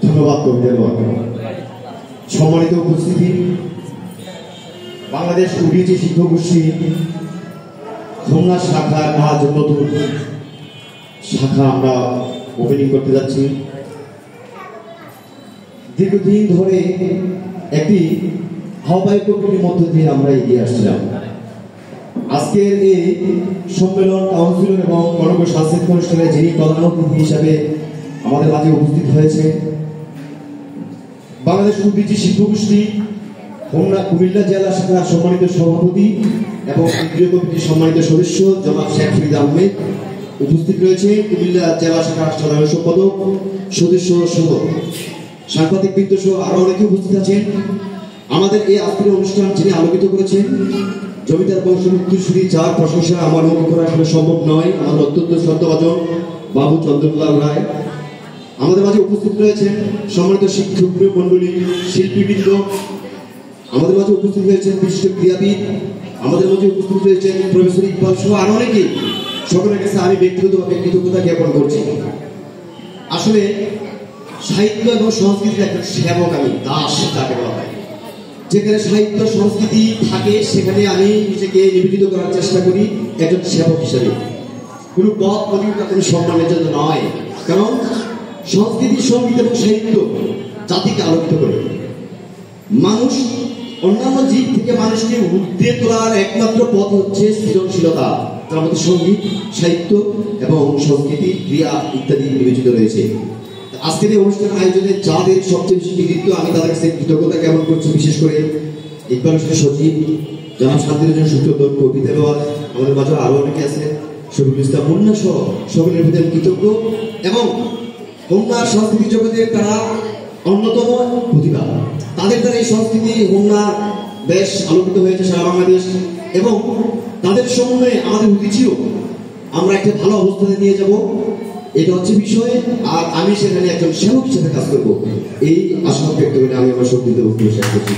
ধন্যবাদ সম্মানিত উপস্থিতি, বাংলাদেশ উড়িয়েছে শিক্ষক গোষ্ঠী হোমনা শাখার আজ নতুন শাখা আমরা ওপেনিং করতে যাচ্ছি। দীর্ঘদিন ধরে একটি আহ্বায়ক কমিটির মধ্য দিয়ে আমরা এগিয়ে আসছিলাম। আজকের এই সম্মেলন কাউন্সিলর এবং কনক সাংস্কৃতিক অনুষ্ঠানে যিনি প্রধান অতিথি হিসাবে আমাদের মাঝে উপস্থিত হয়েছে, বাংলাদেশ উড়িয়েছে শিক্ষক গোষ্ঠী হোমনা কুমিল্লা জেলা শাখার সম্মানিত সভাপতি এবং কেন্দ্রীয় কমিটির সম্মানিত সদস্য জনাব শেখ ফরিদ আহমেদ উপস্থিত রয়েছে। কুমিল্লা জেলা শাখার সাধারণ সম্পাদক সদস্য সহ সাংবাদিক বৃন্দ সহ আরো অনেকে উপস্থিত আছেন। আমাদের এই আজকের অনুষ্ঠান যিনি আলোকিত করেছেন, জমিদার বংশের উত্তরসূরি, যার প্রশংসা আমার মুখ করা আসলে সম্ভব নয়, আমার অত্যন্ত শ্রদ্ধাভাজন বাবু চন্দ্রলাল রায়। আমাদের মাঝে উপস্থিত রয়েছেন সম্মানিত শিক্ষক মন্ডলী, শিল্পীবৃন্দ, আমাদের মাঝে উপস্থিত হয়েছেন বিশিষ্ট ক্রীড়াবিদ, আমাদের মাঝে উপস্থিত রয়েছেন প্রফেসর ইকবাল সহ আরো অনেকে। সকলের কাছে আমি ব্যক্তিগতভাবে কৃতজ্ঞতা জ্ঞাপন করছি। আসলে সাহিত্য এবং সংস্কৃতির একটা সেবক, আমি দাস তাকে বলা হয়। যেখানে সাহিত্য সংস্কৃতি থাকে সেখানে আমি নিজেকে নিবেদিত করার চেষ্টা করি একজন সেবক হিসেবে, কোনো পদ প্রতিযোগিতা কোনো সম্মানের জন্য নয়। কারণ সংস্কৃতি, সঙ্গীত এবং সাহিত্য জাতিকে আলোকিত করে। মানুষ অন্যান্য জীব থেকে মানুষকে ঊর্ধ্বে তোলার একমাত্র পথ হচ্ছে সৃজনশীলতা। তার মধ্যে সঙ্গীত, সাহিত্য এবং সংস্কৃতি, ক্রিয়া ইত্যাদি নিবেদিত রয়েছে। আজকের এই অনুষ্ঠান আয়োজনে যাদের সবচেয়ে বেশি কৃতিত্ব, আমি তাদের কাছে কৃতজ্ঞতা জ্ঞাপন করছি। বিশেষ করে ইকবাল সচিব জনাব শান্তিরঞ্জন সূত্রধর, কবি দেওয়ার, আমাদের মাঝে আরো অনেকে আছে, শফিকুল ইসলাম মুন্না সহ সকলের প্রতি কৃতজ্ঞ। এবং হোমনার সংস্কৃতি জগতের তারা অন্যতম প্রতিভা। তাদের দ্বারা এই সংস্কৃতি হোমনা বেশ আলোকিত হয়েছে সারা বাংলাদেশ, এবং তাদের সমন্বয়ে আমাদের উচিত আমরা একটা ভালো অবস্থানে নিয়ে যাব, এটা হচ্ছে বিষয়। আর আমি সেখানে একজন সেবক হিসেবে কাজ করবো, এই আশা ব্যক্ত করে আমি আমার শক্তিতে বক্তব্য শেষ করছি।